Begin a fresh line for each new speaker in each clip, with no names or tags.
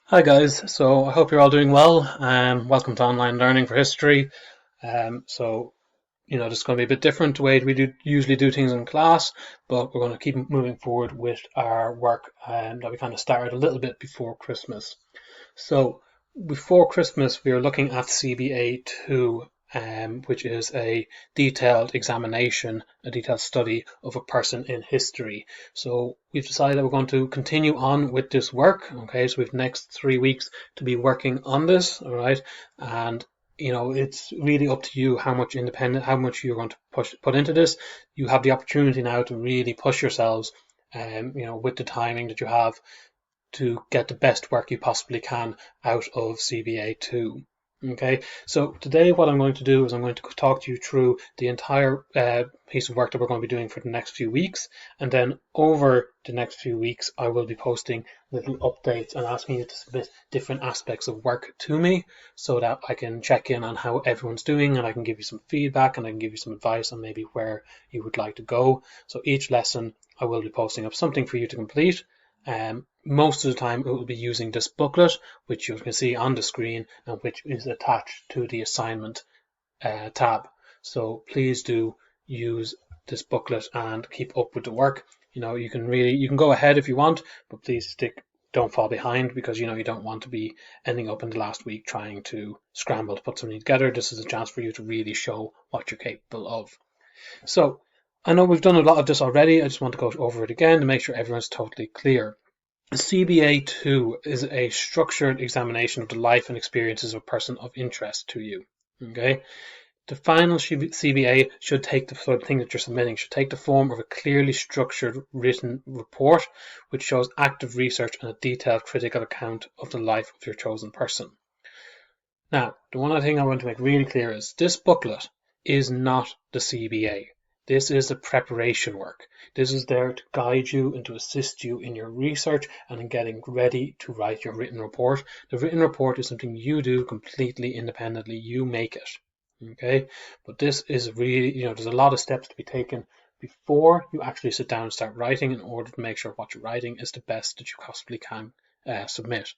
Hi guys, so I hope you're all doing well. Welcome to Online Learning for History. This is going to be a bit different the way we usually do things in class, but we're going to keep moving forward with our work that we kind of started a little bit before Christmas. So before Christmas, we were looking at CBA 2, which is a detailed examination, a detailed study of a person in history. So we've decided that we're going to continue on with this work. Okay, so we've next 3 weeks to be working on this. All right, and it's really up to you how much you're going to put into this. You have the opportunity now to really push yourselves, with the timing that you have to get the best work you possibly can out of CBA 2. Okay, so today what I'm going to do is I'm going to talk to you through the entire piece of work that we're going to be doing for the next few weeks, and then over the next few weeks I will be posting little updates and asking you to submit different aspects of work to me so that I can check in on how everyone's doing, and I can give you some feedback and I can give you some advice on maybe where you would like to go. So each lesson I will be posting up something for you to complete. Most of the time it will be using this booklet, which you can see on the screen and which is attached to the assignment tab. So please do use this booklet and keep up with the work. You can go ahead if you want, but please don't fall behind, because you don't want to be ending up in the last week trying to scramble to put something together. This is a chance for you to really show what you're capable of. So I know we've done a lot of this already. I just want to go over it again to make sure everyone's totally clear. CBA 2 is a structured examination of the life and experiences of a person of interest to you. Okay? The final CBA should take the sort of thing that you're submitting should take the form of a clearly structured written report which shows active research and a detailed critical account of the life of your chosen person. Now, the one thing I want to make really clear is this booklet is not the CBA. This is the preparation work. This is there to guide you and to assist you in your research and in getting ready to write your written report. The written report is something you do completely independently. You make it. Okay? But this is really, there's a lot of steps to be taken before you actually sit down and start writing in order to make sure what you're writing is the best that you possibly can submit.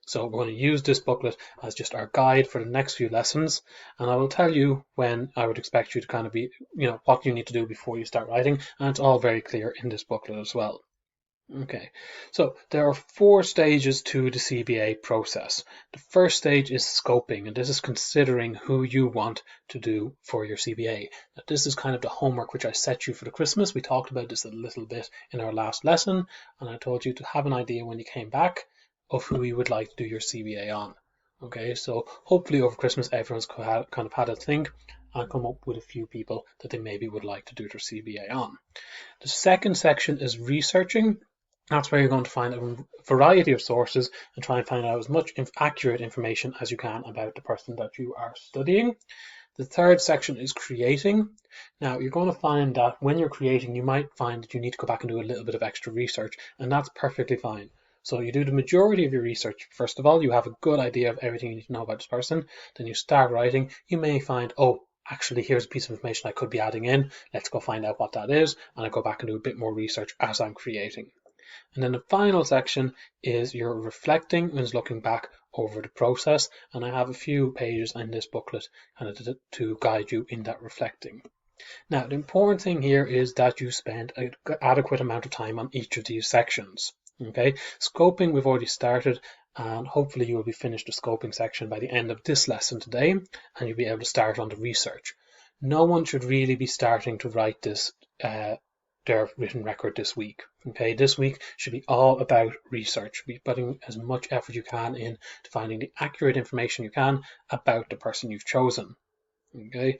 So we're going to use this booklet as just our guide for the next few lessons, and I will tell you when I would expect you to kind of be, what you need to do before you start writing, and it's all very clear in this booklet as well. Okay, so there are 4 stages to the CBA process. The first stage is scoping, and this is considering who you want to do for your CBA. Now, this is kind of the homework which I set you for the Christmas. We talked about this a little bit in our last lesson, and I told you to have an idea when you came back of who you would like to do your CBA on. Okay, so hopefully over Christmas everyone's kind of had a think and come up with a few people that they maybe would like to do their CBA on. The second section is researching. That's where you're going to find a variety of sources and try and find out as much accurate information as you can about the person that you are studying. The third section is creating. Now, you're going to find that when you're creating, you might find that you need to go back and do a little bit of extra research, and that's perfectly fine. So you do the majority of your research. First of all, you have a good idea of everything you need to know about this person. Then you start writing. You may find, oh, actually, here's a piece of information I could be adding in. Let's go find out what that is. And I go back and do a bit more research as I'm creating. And then the final section is your reflecting and is looking back over the process. And I have a few pages in this booklet kind of to guide you in that reflecting. Now, the important thing here is that you spend an adequate amount of time on each of these sections. Okay, scoping we've already started, and hopefully you will be finished the scoping section by the end of this lesson today, and you'll be able to start on the research. No one should really be starting to write this their written record this week. Okay, this week should be all about research. Be putting as much effort you can in to finding the accurate information you can about the person you've chosen. Okay,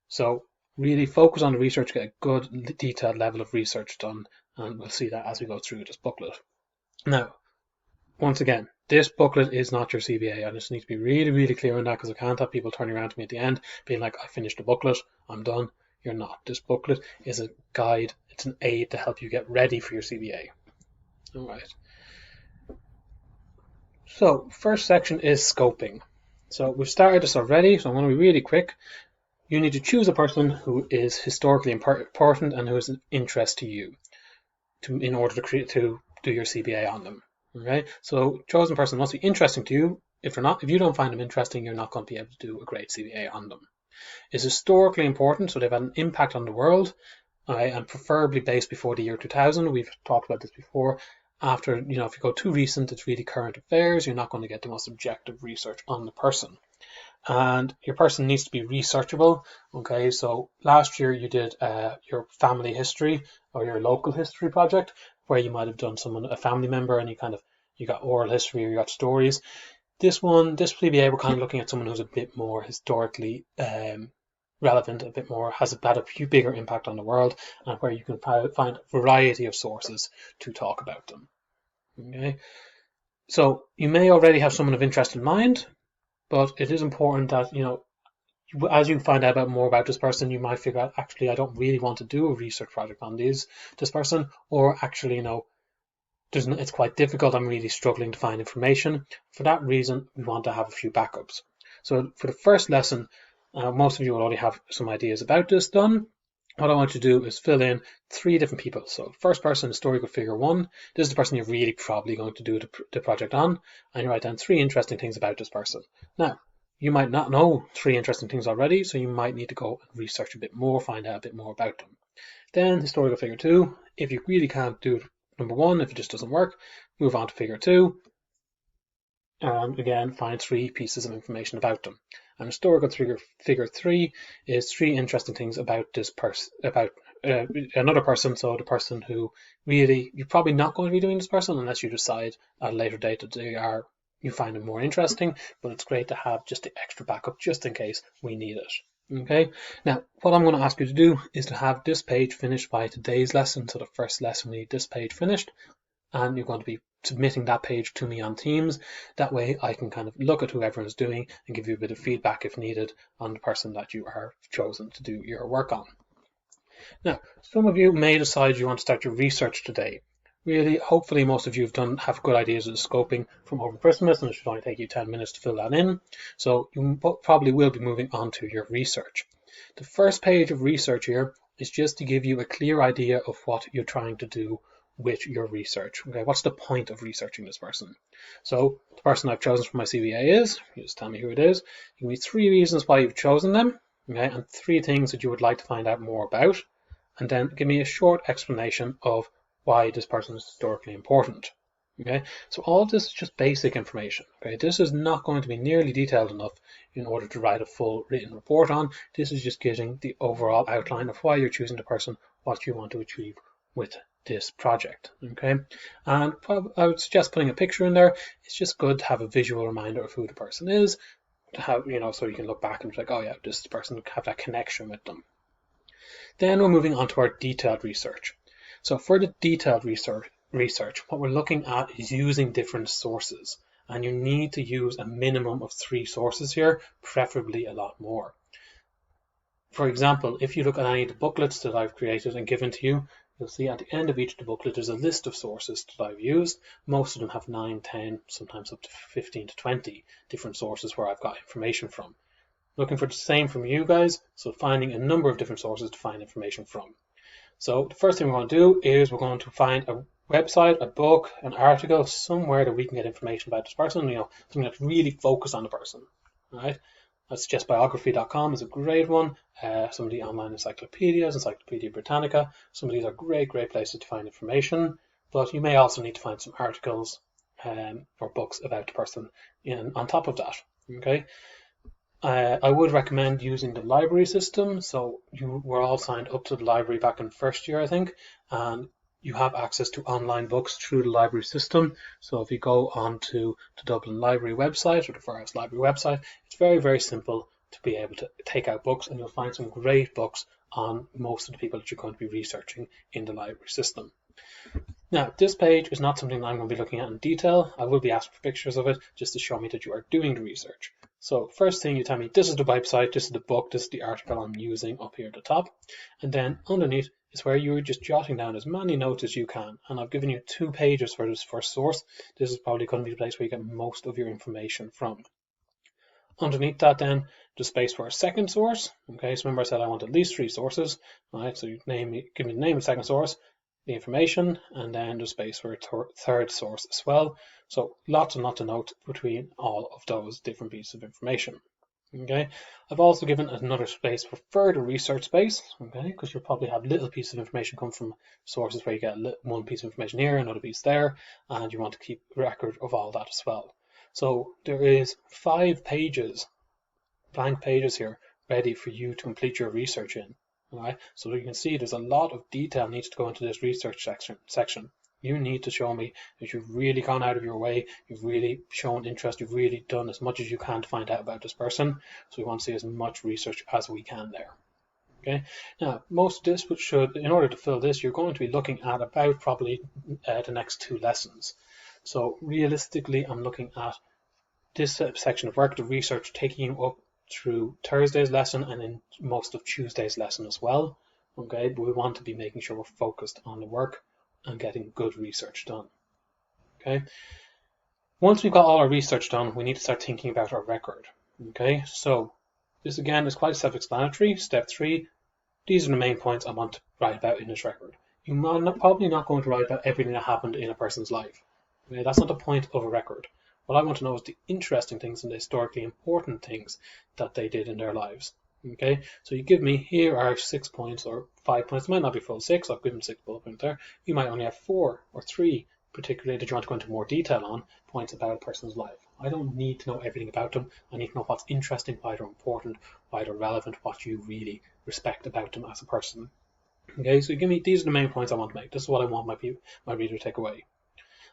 so really focus on the research, get a good detailed level of research done, and we'll see that as we go through this booklet. Now, once again, this booklet is not your CBA. I just need to be really, really clear on that, because I can't have people turning around to me at the end being like, I finished the booklet, I'm done. You're not. This booklet is a guide, it's an aid to help you get ready for your CBA. All right. So, first section is scoping. So we've started this already, so I'm going to be really quick. You need to choose a person who is historically important and who is of interest to you in order to do your CBA on them. Okay, so chosen person must be interesting to you. If you don't find them interesting, you're not going to be able to do a great CBA on them. Is historically important, so they've had an impact on the world, and preferably based before the year 2000. We've talked about this before. After, if you go too recent, it's really current affairs. You're not going to get the most objective research on the person. And your person needs to be researchable. Okay, so last year you did your family history or your local history project, where you might have done a family member, and you got oral history or you got stories. This PBA, we're kind of looking at someone who's a bit more historically relevant, a bit more, has had a few bigger impact on the world, and where you can find a variety of sources to talk about them. Okay, so you may already have someone of interest in mind, but it is important that, as you find out more about this person, you might figure out, actually, I don't really want to do a research project on this person, or actually, it's quite difficult. I'm really struggling to find information. For that reason, we want to have a few backups. So for the first lesson, most of you will already have some ideas about this done. What I want you to do is fill in 3 different people. So first person, historical figure 1. This is the person you're really probably going to do the project on, and you write down 3 interesting things about this person. Now, you might not know 3 interesting things already, so you might need to go and research a bit more, find out a bit more about them. Then historical figure 2. If you really can't do number 1, if it just doesn't work, move on to figure 2. And again, find 3 pieces of information about them. And historical figure 3 is 3 interesting things about this person, about another person. So the person who really, you're probably not going to be doing this person unless you decide at a later date that you find them more interesting, but it's great to have just the extra backup just in case we need it. Okay, now what I'm going to ask you to do is to have this page finished by today's lesson. So the first lesson, we need this page finished, and you're going to be submitting that page to me on Teams. That way I can kind of look at who everyone's doing and give you a bit of feedback if needed on the person that you are chosen to do your work on. Now, some of you may decide you want to start your research today. Really, hopefully most of you have good ideas of the scoping from over Christmas, and it should only take you 10 minutes to fill that in. So you probably will be moving on to your research. The first page of research here is just to give you a clear idea of what you're trying to do with your research. Okay, what's the point of researching this person? So the person I've chosen for my CBA is, you just tell me who it is. Give me 3 reasons why you've chosen them, okay, and 3 things that you would like to find out more about, and then give me a short explanation of why this person is historically important. Okay, so all of this is just basic information. Okay, this is not going to be nearly detailed enough in order to write a full written report on. This is just getting the overall outline of why you're choosing the person, what you want to achieve with this project. Okay, and I would suggest putting a picture in there. It's just good to have a visual reminder of who the person is, to have, so you can look back and be like, oh yeah, this person, have that connection with them. Then we're moving on to our detailed research. So for the detailed research, what we're looking at is using different sources, and you need to use a minimum of 3 sources here, preferably a lot more. For example, if you look at any of the booklets that I've created and given to you, you'll see at the end of each of the booklet there's a list of sources that I've used. Most of them have 9, 10, sometimes up to 15 to 20 different sources where I've got information from. Looking for the same from you guys, so finding a number of different sources to find information from. So the first thing we're going to do is we're going to find a website, a book, an article, somewhere that we can get information about this person, something that's really focused on the person. All right? I suggest biography.com is a great one. Some of the online encyclopedias, Encyclopedia Britannica, some of these are great places to find information, but you may also need to find some articles or books about the person on top of that. Okay. I would recommend using the library system. So you were all signed up to the library back in first year, I think, and you have access to online books through the library system. So if you go onto the Dublin Library website or the Firhouse Library website, it's very simple to be able to take out books, and you'll find some great books on most of the people that you're going to be researching in the library system. Now, this page is not something that I'm going to be looking at in detail. I will be asking for pictures of it just to show me that you are doing the research. So first thing, you tell me this is the website, this is the book, this is the article I'm using up here at the top. And then underneath is where you're just jotting down as many notes as you can. And I've given you 2 pages for this first source. This is probably going to be the place where you get most of your information from. Underneath that then, there's space for a second source. Okay, so remember I said I want at least 3 sources. All right, so give me the name of the second source. the information, and then there's space for a third source as well. So lots and lots of notes between all of those different pieces of information. Okay, I've also given another space for further research space, okay, because you'll probably have little pieces of information come from sources where you get one piece of information here, another piece there, and you want to keep record of all that as well. So there is 5 pages, blank pages here, ready for you to complete your research in. All right, so you can see there's a lot of detail needs to go into this research section. You need to show me that you've really gone out of your way, you've really shown interest, you've really done as much as you can to find out about this person. So we want to see as much research as we can there. Okay. Now, most of this should, in order to fill this, you're going to be looking at about probably the next 2 lessons. So realistically, I'm looking at this section of work, the research, taking you up through Thursday's lesson and in most of Tuesday's lesson as well. Okay, but we want to be making sure we're focused on the work and getting good research done. Okay, once we've got all our research done, we need to start thinking about our record. Okay, so this again is quite self-explanatory. Step 3, these are the main points I want to write about in this record. You're probably not going to write about everything that happened in a person's life. Okay, that's not the point of a record. What I want to know is the interesting things and the historically important things that they did in their lives. Okay, so you give me, here are 6 points or 5 points. It might not be full 6, I've given 6 bullet points there. You might only have 4 or 3, particularly that you want to go into more detail on, points about a person's life. I don't need to know everything about them. I need to know what's interesting, why they're important, why they're relevant, what you really respect about them as a person. Okay, so you give me, these are the main points I want to make. This is what I want my reader to take away.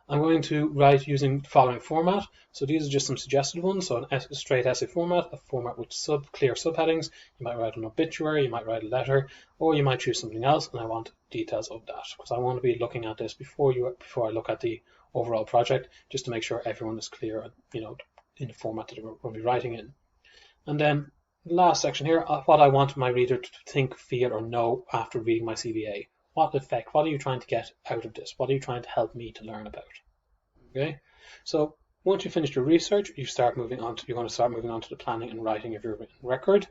I'm going to write using the following format. So these are just some suggested ones. So a straight essay format, a format with clear subheadings. You might write an obituary, you might write a letter, or you might choose something else. And I want details of that because I want to be looking at this before I look at the overall project, just to make sure everyone is clear, in the format that we're going to be writing in. And then the last section here, what I want my reader to think, feel, or know after reading my CBA. What effect? What are you trying to get out of this? What are you trying to help me to learn about? Okay, so once you finish your research, you're going to start moving on to the planning and writing of your written record.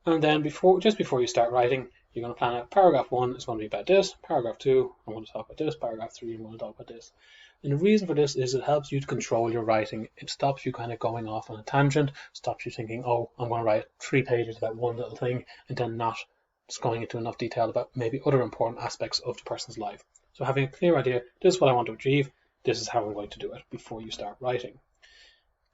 And then just before you start writing, you're going to plan out paragraph 1 is going to be about this, paragraph 2 I want to talk about this, paragraph 3 I want to talk about this. And the reason for this is it helps you to control your writing. It stops you kind of going off on a tangent, stops you thinking, oh, I'm going to write 3 pages about one little thing, and then not just going into enough detail about maybe other important aspects of the person's life. So having a clear idea, this is what I want to achieve, this is how I'm going to do it before you start writing.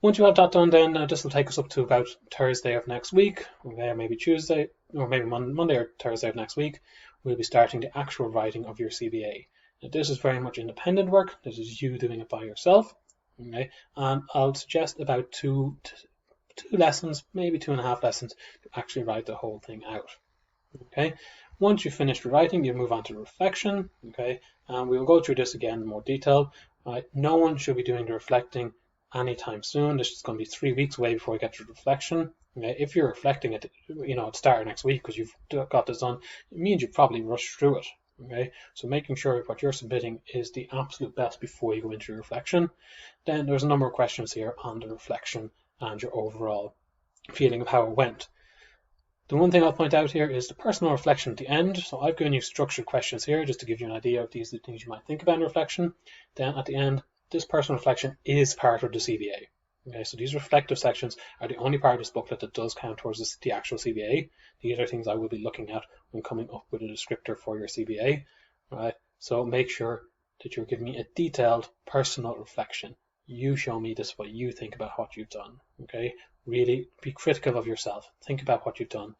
Once you have that done, then this will take us up to about Thursday of next week, or maybe Tuesday, or maybe Monday or Thursday of next week, we'll be starting the actual writing of your CBA. Now, this is very much independent work. This is you doing it by yourself. Okay, and I'll suggest about two lessons, maybe 2.5 lessons, to actually write the whole thing out. Okay, once you've finished writing, you move on to reflection. Okay, and we will go through this again in more detail. Right, no one should be doing the reflecting anytime soon. This is going to be 3 weeks away before we get to reflection. Okay, if you're reflecting at the start of next week because you've got this done, it means you probably rushed through it. Okay, so making sure what you're submitting is the absolute best before you go into your reflection. Then there's a number of questions here on the reflection and your overall feeling of how it went. The one thing I'll point out here is the personal reflection at the end. So I've given you structured questions here just to give you an idea of these are the things you might think about in reflection. Then at the end, this personal reflection is part of the CBA. Okay, so these reflective sections are the only part of this booklet that does count towards the actual CBA. These are things I will be looking at when coming up with a descriptor for your CBA. Right, so make sure that you're giving me a detailed personal reflection. You show me this, what you think about what you've done. Okay, really be critical of yourself. Think about what you've done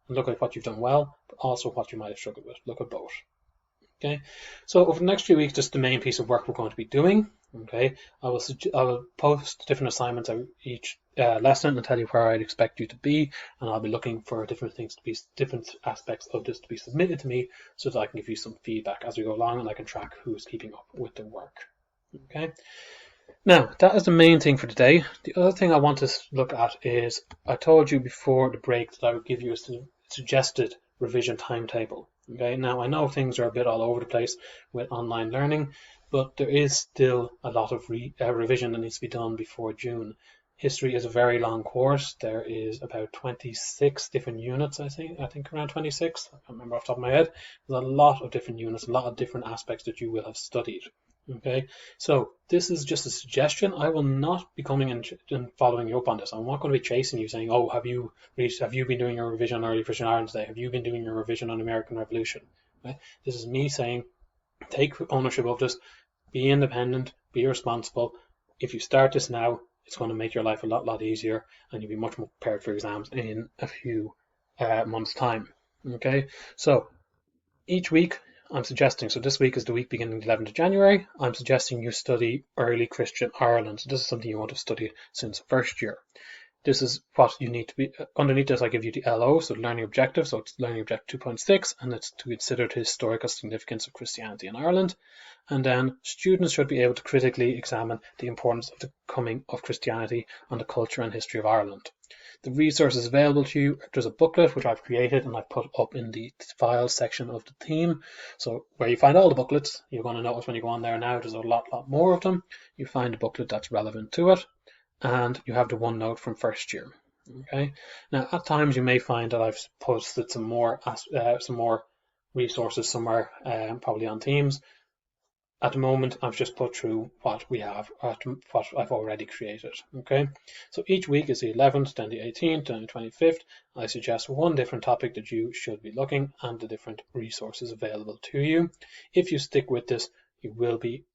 and look at what you've done well, but also what you might have struggled with. Look at both. Okay, so over the next few weeks, just the main piece of work we're going to be doing. Okay, I will post different assignments each lesson and tell you where I'd expect you to be, and I'll be looking for different aspects of this to be submitted to me, so that I can give you some feedback as we go along, and I can track who's keeping up with the work. Okay. Now, that is the main thing for today. The other thing I want to look at is, I told you before the break that I would give you a suggested revision timetable. Okay, now I know things are a bit all over the place with online learning, but there is still a lot of revision that needs to be done before June. History is a very long course. There is about 26 different units, I think around 26. I can't remember off the top of my head. There's a lot of different units, a lot of different aspects that you will have studied. Okay, so this is just a suggestion. I will not be coming and following you up on this. I'm not going to be chasing you saying, oh, have you been doing your revision on early Christian Ireland today? Have you been doing your revision on American Revolution? Okay? This is me saying, take ownership of this, be independent, be responsible. If you start this now, it's going to make your life a lot easier, and you'll be much more prepared for exams in a few months' time. Okay, so each week I'm suggesting, so this week is the week beginning the 11th of January, I'm suggesting you study early Christian Ireland. So this is something you want to study since first year. This is what you need to be, underneath this I give you the LO, so learning objective, so it's learning objective 2.6, and it's to consider the historical significance of Christianity in Ireland. And then students should be able to critically examine the importance of the coming of Christianity on the culture and history of Ireland. The resources available to you, there's a booklet which I've created and I've put up in the files section of the theme. So where you find all the booklets, you're going to notice when you go on there now, there's a lot more of them. You find a booklet that's relevant to it, and you have the OneNote from first year. Okay. Now at times you may find that I've posted some more resources somewhere, probably on Teams. At the moment, I've just put through what we have, what I've already created. Okay, so each week is the 11th, then the 18th, then the 25th. I suggest one different topic that you should be looking and the different resources available to you. If you stick with this, you will be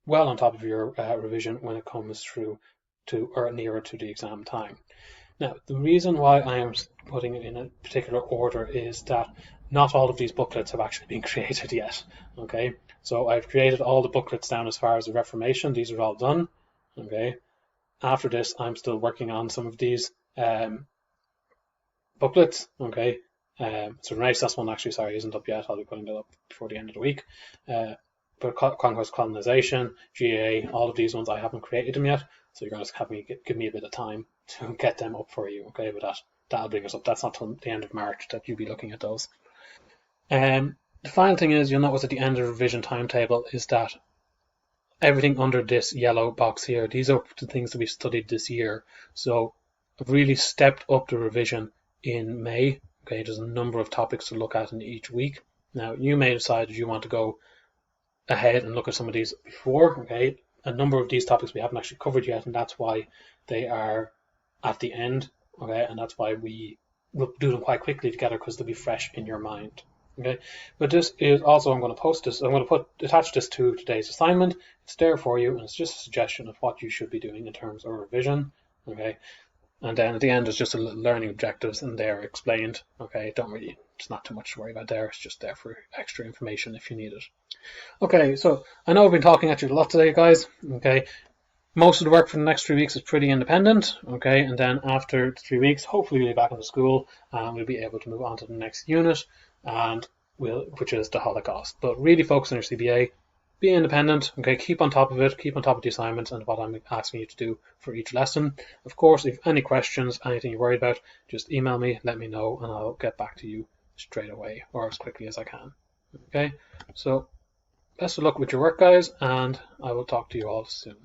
well on top of your revision when it comes through to or nearer to the exam time. Now, the reason why I am putting it in a particular order is that not all of these booklets have actually been created yet. Okay, so I've created all the booklets down as far as the Reformation. These are all done. Okay, after this, I'm still working on some of these booklets. Okay, so Renaissance one actually, sorry, isn't up yet. I'll be putting that up before the end of the week. But Conquest, Colonization, GA, all of these ones I haven't created them yet. So you're going to have me give me a bit of time to get them up for you. Okay, but that'll bring us up. That's not till the end of March that you'll be looking at those. The final thing is, you'll notice at the end of the revision timetable is that everything under this yellow box here, these are the things that we've studied this year. So I've really stepped up the revision in May. Okay, there's a number of topics to look at in each week. Now, you may decide that you want to go ahead and look at some of these before. Okay, a number of these topics we haven't actually covered yet, and that's why they are at the end. Okay, and that's why we will do them quite quickly together, because they'll be fresh in your mind. Okay, but this is also, I'm going to post this, I'm going to attach this to today's assignment. It's there for you, and it's just a suggestion of what you should be doing in terms of revision. Okay, and then at the end is just a little learning objectives, and they're explained. Okay, it's not too much to worry about there. It's just there for extra information if you need it. Okay, so I know I've been talking at you a lot today, guys. Okay, most of the work for the next 3 weeks is pretty independent. Okay, and then after 3 weeks, hopefully we'll be back into school and we'll be able to move on to the next unit, and which is the Holocaust. But really focus on your CBA. Be independent. Okay, keep on top of it. Keep on top of the assignments and what I'm asking you to do for each lesson. Of course, if you have any questions, anything you're worried about, just email me, let me know, and I'll get back to you straight away or as quickly as I can. Okay, so best of luck with your work, guys, and I will talk to you all soon.